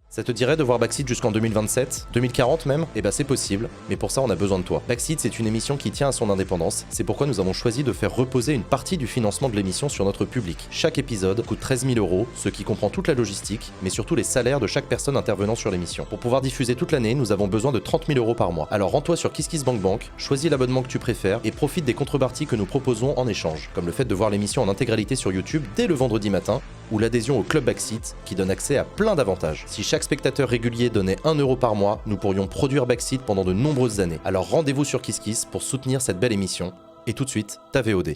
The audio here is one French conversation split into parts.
Ça te dirait de voir Backseat jusqu'en 2027, 2040 même? Eh ben c'est possible, mais pour ça on a besoin de toi. Backseat, c'est une émission qui tient à son indépendance, c'est pourquoi nous avons choisi de faire reposer une partie du financement de l'émission sur notre public. Chaque épisode coûte 13 000 €, ce qui comprend toute la logistique, mais surtout les salaires de chaque personne intervenant sur l'émission. Pour pouvoir diffuser toute l'année, nous avons besoin de 30 000 € par mois. Alors rends-toi sur KissKissBankBank, choisis l'abonnement que tu préfères et profite des contreparties que nous proposons en échange, comme le fait de voir l'émission en intégralité sur YouTube dès le vendredi matin, ou l'adhésion au Club Backseat qui donne accès à plein d'avantages. Si chaque spectateur régulier donnait 1 € par mois, nous pourrions produire Backseat pendant de nombreuses années. Alors rendez-vous sur KissKiss pour soutenir cette belle émission. Et tout de suite, ta VOD.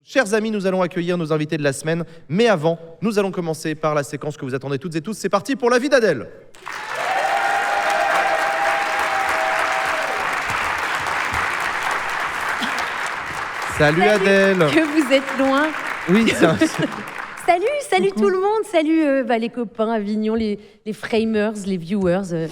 Chers amis, nous allons accueillir nos invités de la semaine, mais avant, nous allons commencer par la séquence que vous attendez toutes et tous. C'est parti pour la vie d'Adèle. Salut Adèle. Que vous êtes loin. Oui, c'est un... Salut tout le monde, salut les copains Avignon, les framers, les viewers.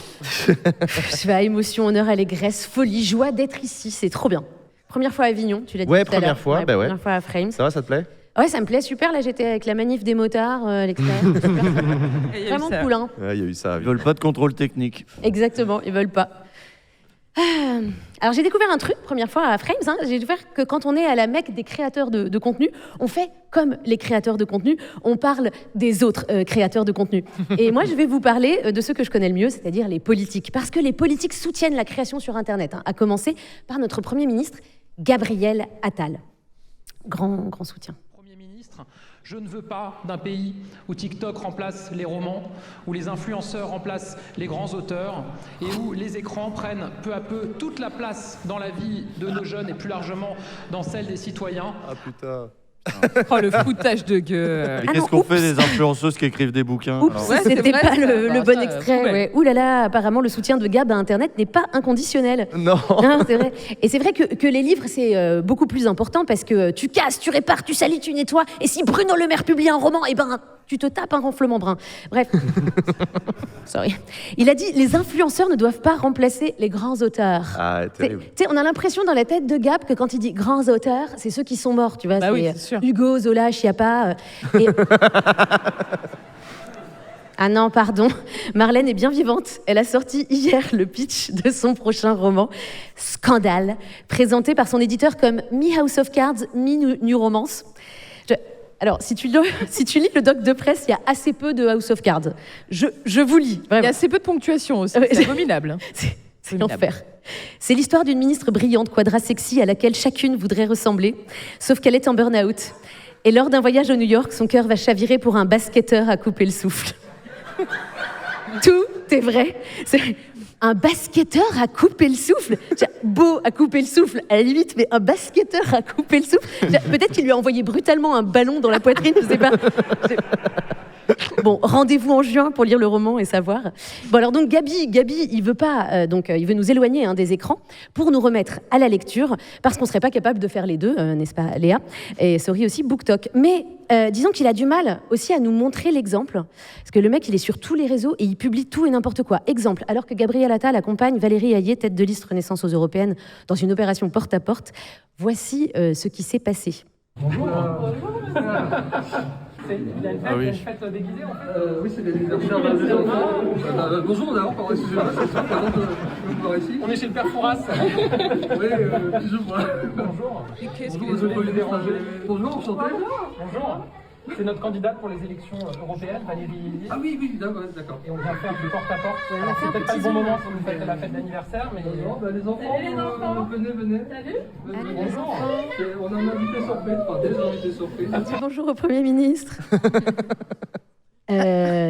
Je fais à émotion, honneur, allégresse, folie, joie d'être ici, c'est trop bien. Première fois à Avignon, tu l'as dit Ouais, tout à l'heure. première fois, bah ouais. Première fois à Frames. Ça va, ça te plaît? Ouais, ça me plaît, super, là j'étais avec la manif des motards, l'extérieur, super. Vraiment cool, hein. Ouais, il y a eu ça. Ils veulent pas de contrôle technique. Exactement, ils veulent pas. Alors j'ai découvert un truc, première fois à Frames, hein, j'ai découvert que quand on est à la mecque des créateurs de contenu, on fait comme les créateurs de contenu, on parle des autres créateurs de contenu. Et moi je vais vous parler de ceux que je connais le mieux, c'est-à-dire les politiques. Parce que les politiques soutiennent la création sur Internet, hein, à commencer par notre Premier ministre, Gabriel Attal. Grand soutien. Je ne veux pas d'un pays où TikTok remplace les romans, où les influenceurs remplacent les grands auteurs et où les écrans prennent peu à peu toute la place dans la vie de nos jeunes et plus largement dans celle des citoyens. Ah putain. Oh, le foutage de gueule. Et qu'est-ce qu'on fait des influenceuses qui écrivent des bouquins? Oups, alors Ouais, c'est c'était vrai, pas ça. le Bah, bon ça, extrait. poubelle. Ouais. Ouh là là, apparemment le soutien de Gab à Internet n'est pas inconditionnel. Non. Non, c'est vrai. Et c'est vrai que les livres, c'est beaucoup plus important parce que tu casses, tu répares, tu salis, tu nettoies. Et si Bruno Le Maire publie un roman, eh ben, tu te tapes un renflement brun. Bref. Sorry. Il a dit, les influenceurs ne doivent pas remplacer les grands auteurs. Ah, terrible. Tu sais, on a l'impression dans la tête de Gab que quand il dit grands auteurs, c'est ceux qui sont morts, tu vois. Bah oui, c'est c'est sûr. Hugo, Zola, Chiappa. Et... Ah non, pardon. Marlène est bien vivante. Elle a sorti hier le pitch de son prochain roman, Scandale, présenté par son éditeur comme Mi-House of Cards, Mi-New Romance. Alors, si tu lis le doc de presse, il y a assez peu de House of Cards. Je vous lis. Il y a Vraiment. assez peu de ponctuation aussi, Ouais. c'est abominable. C'est l'enfer. C'est l'histoire d'une ministre brillante, quadra sexy, à laquelle chacune voudrait ressembler, sauf qu'elle est en burn-out. Et lors d'un voyage au New York, son cœur va chavirer pour un basketteur à couper le souffle. Tout est vrai. C'est un basketteur à couper le souffle. Beau à couper le souffle, à la limite, mais un basketteur à couper le souffle. Peut-être qu'il lui a envoyé brutalement un ballon dans la poitrine, je sais pas. Bon, rendez-vous en juin pour lire le roman et savoir. Bon, alors donc Gabi, il veut pas, il veut nous éloigner des écrans pour nous remettre à la lecture, parce qu'on serait pas capable de faire les deux, n'est-ce pas, Léa? Et sorry aussi BookTok. Mais disons qu'il a du mal aussi à nous montrer l'exemple, parce que le mec, il est sur tous les réseaux et il publie tout et n'importe quoi. Exemple, alors que Gabriel Attal accompagne Valérie Hayé, tête de liste Renaissance aux Européennes, dans une opération porte-à-porte, voici ce qui s'est passé. Bonjour. Il y a une fête, Ah oui. fête déguisée en fait. Oui, c'est l'anniversaire des enfants. Bonjour d'abord, pardon, excusez-moi, c'est ça, présente voir ici. On est chez le père Fouras. Oui, plus ou moins. Bonjour. Bonjour, monsieur le Premier ministre. Bonjour, enchanté. Bonjour. C'est notre candidate pour les élections européennes, Valérie Hayé. Ah oui, d'accord. Et on vient faire du porte-à-porte. Alors, c'est peut-être pas le bon moment pour nous fêter la fête d'anniversaire, mais... Non, bah, les enfants, venez. Bonjour. On a un invité surprise, enfin des invités surprises. Dis bonjour au Premier ministre.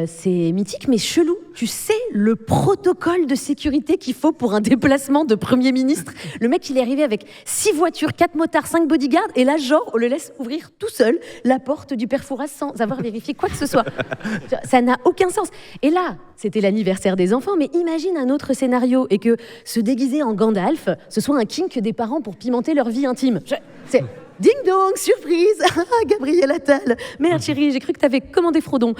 C'est mythique, mais chelou. Tu sais le protocole de sécurité qu'il faut pour un déplacement de Premier ministre? Le mec, il est arrivé avec 6 voitures, 4 motards, 5 bodyguards, et là, genre, on le laisse ouvrir tout seul la porte du père Fouras sans avoir vérifié quoi que ce soit. Ça n'a aucun sens. Et là, c'était l'anniversaire des enfants, mais imagine un autre scénario et que se déguiser en Gandalf, ce soit un kink des parents pour pimenter leur vie intime. C'est... Ding dong, surprise! Ah, Gabriel Attal! Merde, chérie, j'ai cru que t'avais commandé Frodon.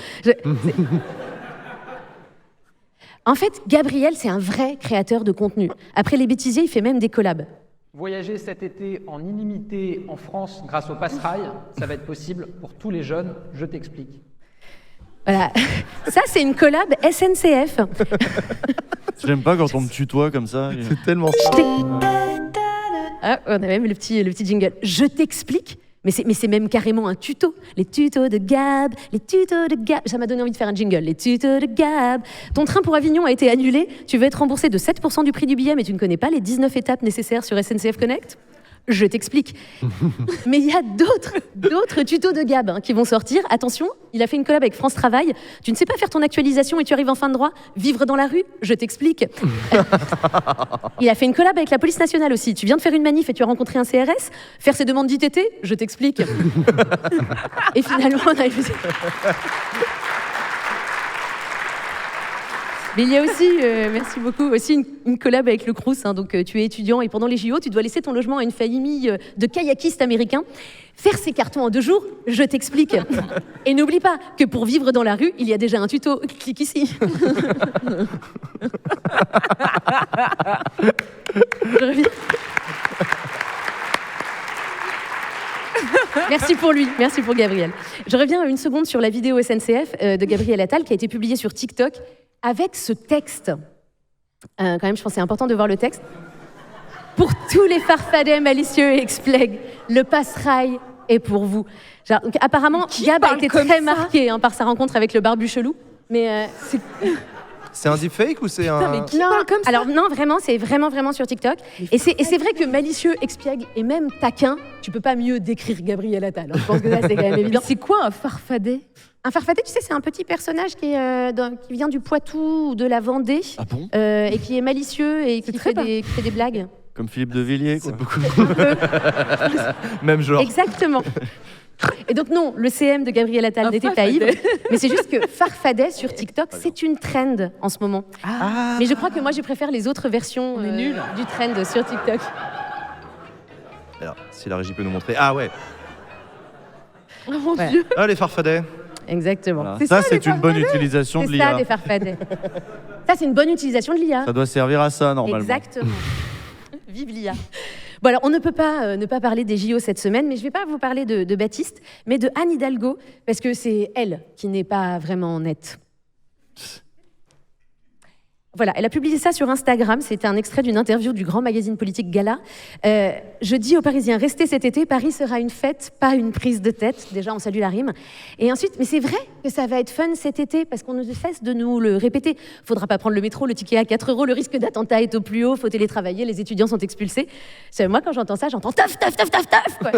En fait, Gabriel, c'est un vrai créateur de contenu. Après les bêtisiers, il fait même des collabs. Voyager cet été en illimité en France grâce au Passerail, ça va être possible pour tous les jeunes, je t'explique. Voilà. Ça, c'est une collab SNCF. J'aime pas quand on me tutoie comme ça. C'est tellement ça. Ah, on a même le petit jingle. Je t'explique. Mais c'est même carrément un tuto. Les tutos de Gab, les tutos de Gab. Ça m'a donné envie de faire un jingle. Les tutos de Gab. Ton train pour Avignon a été annulé. Tu veux être remboursé de 7% du prix du billet, mais tu ne connais pas les 19 étapes nécessaires sur SNCF Connect ? Je t'explique. Mais il y a d'autres tutos de Gab qui vont sortir. Attention, il a fait une collab avec France Travail. Tu ne sais pas faire ton actualisation et tu arrives en fin de droit. Vivre dans la rue, je t'explique. Il a fait une collab avec la police nationale aussi. Tu viens de faire une manif et tu as rencontré un CRS. Faire ses demandes d'ITT, je t'explique. Et finalement, on a eu... Mais il y a aussi, merci beaucoup, aussi une collab avec le Crous. Donc tu es étudiant et pendant les JO, tu dois laisser ton logement à une famille de kayakistes américains. Faire ses cartons en 2 jours, je t'explique. Et n'oublie pas que pour vivre dans la rue, il y a déjà un tuto. Clique ici. Je reviens. Merci pour lui, merci pour Gabriel. Je reviens une seconde sur la vidéo SNCF de Gabriel Attal qui a été publiée sur TikTok avec ce texte. Quand même, je pense que c'est important de voir le texte. Pour tous les farfadets malicieux et explègues, le passe-rail est pour vous. Genre, donc, apparemment, Gab a été très marqué par sa rencontre avec le barbu chelou. Mais c'est un deepfake ou c'est un... mais qui parle comme ça ? Alors non, vraiment, c'est vraiment sur TikTok. Et c'est vrai que malicieux, expiègle et même taquin, tu peux pas mieux décrire Gabriel Attal. Je pense que ça, c'est quand même évident. C'est quoi un farfadet ? Un farfadet, tu sais, c'est un petit personnage qui vient du Poitou ou de la Vendée. Ah bon ? Et qui est malicieux et qui fait des blagues. Comme Philippe de Villiers, quoi. Même genre. Exactement. Et donc non, le CM de Gabriel Attal n'était pas ivre, mais c'est juste que farfadet sur TikTok, c'est une trend en ce moment. Ah. Mais je crois que moi, je préfère les autres versions du trend sur TikTok. Alors, si la régie peut nous montrer. Ah ouais. Oh mon Ouais. Dieu. Ah, les farfadets. Exactement. Voilà. Ça, c'est une bonne utilisation de C'est ça, l'IA. des farfadets. Ça, c'est une bonne utilisation de l'IA. Ça doit servir à ça, normalement. Exactement. Vive l'IA. Bon, alors, on ne peut pas ne pas parler des JO cette semaine, mais je ne vais pas vous parler de Baptiste, mais de Anne Hidalgo, parce que c'est elle qui n'est pas vraiment nette. Voilà, elle a publié ça sur Instagram. C'était un extrait d'une interview du grand magazine politique Gala. Je dis aux Parisiens, restez cet été, Paris sera une fête, pas une prise de tête. Déjà, on salue la rime. Et ensuite, mais c'est vrai que ça va être fun cet été, parce qu'on ne cesse de nous le répéter. Faudra pas prendre le métro, le ticket à 4 €, le risque d'attentat est au plus haut, faut télétravailler, les étudiants sont expulsés. Moi, quand j'entends ça, j'entends taf, taf, taf, taf, taf, quoi.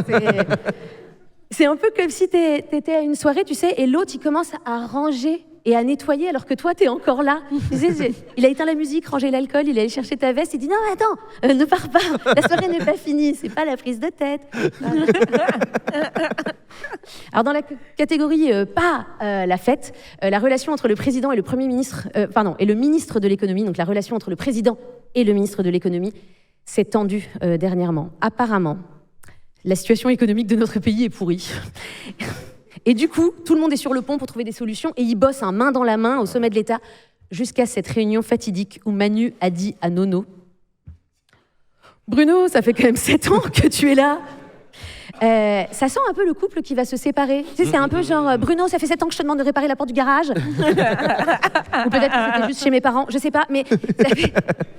C'est un peu comme si t'étais à une soirée, tu sais, et l'autre, il commence à ranger et à nettoyer alors que toi, t'es encore là. Tu sais, il a éteint la musique, rangé l'alcool, il est allé chercher ta veste, il dit « Non, attends, ne pars pas, la soirée n'est pas finie, c'est pas la prise de tête. » Alors, dans la catégorie pas la fête, la relation entre le président et le premier ministre, et le ministre de l'économie, donc la relation entre le président et le ministre de l'économie, s'est tendue dernièrement. Apparemment, la situation économique de notre pays est pourrie. Et du coup, tout le monde est sur le pont pour trouver des solutions et ils bossent main dans la main au sommet de l'État jusqu'à cette réunion fatidique où Manu a dit à Nono « Bruno, ça fait quand même 7 ans que tu es là. » Ça sent un peu le couple qui va se séparer. Tu sais, c'est un peu genre « Bruno, ça fait 7 ans que je te demande de réparer la porte du garage. » Ou peut-être que c'était juste chez mes parents, je sais pas. Mais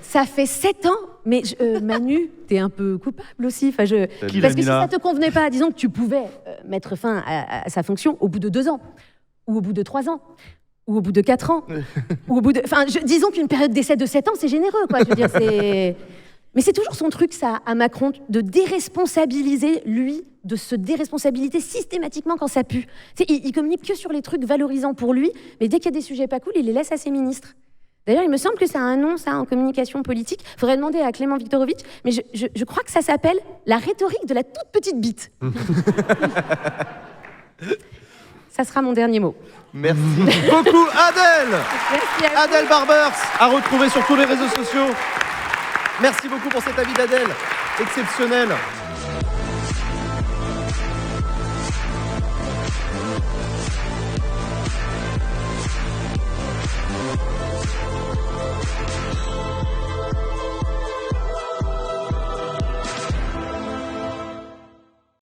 ça fait 7 ans. Mais Manu, t'es un peu coupable aussi. Parce que si ça te convenait pas, disons que tu pouvais mettre fin à sa fonction au bout de 2 ans, ou au bout de 3 ans, ou au bout de 4 ans, ou au bout de... disons qu'une période d'essai de 7 ans, c'est généreux, quoi. Je veux dire, c'est... Mais c'est toujours son truc, ça, à Macron, de déresponsabiliser, lui, de se déresponsabiliser systématiquement quand ça pue. Tu sais, il communique que sur les trucs valorisants pour lui, mais dès qu'il y a des sujets pas cool, il les laisse à ses ministres. D'ailleurs, il me semble que ça a un nom, ça, en communication politique. Il faudrait demander à Clément Viktorovitch, mais je crois que ça s'appelle la rhétorique de la toute petite bite. Ça sera mon dernier mot. Merci beaucoup, Adèle. Merci à Adèle Barbers, à retrouver sur tous les réseaux sociaux. Merci beaucoup pour cet avis d'Adèle, exceptionnel.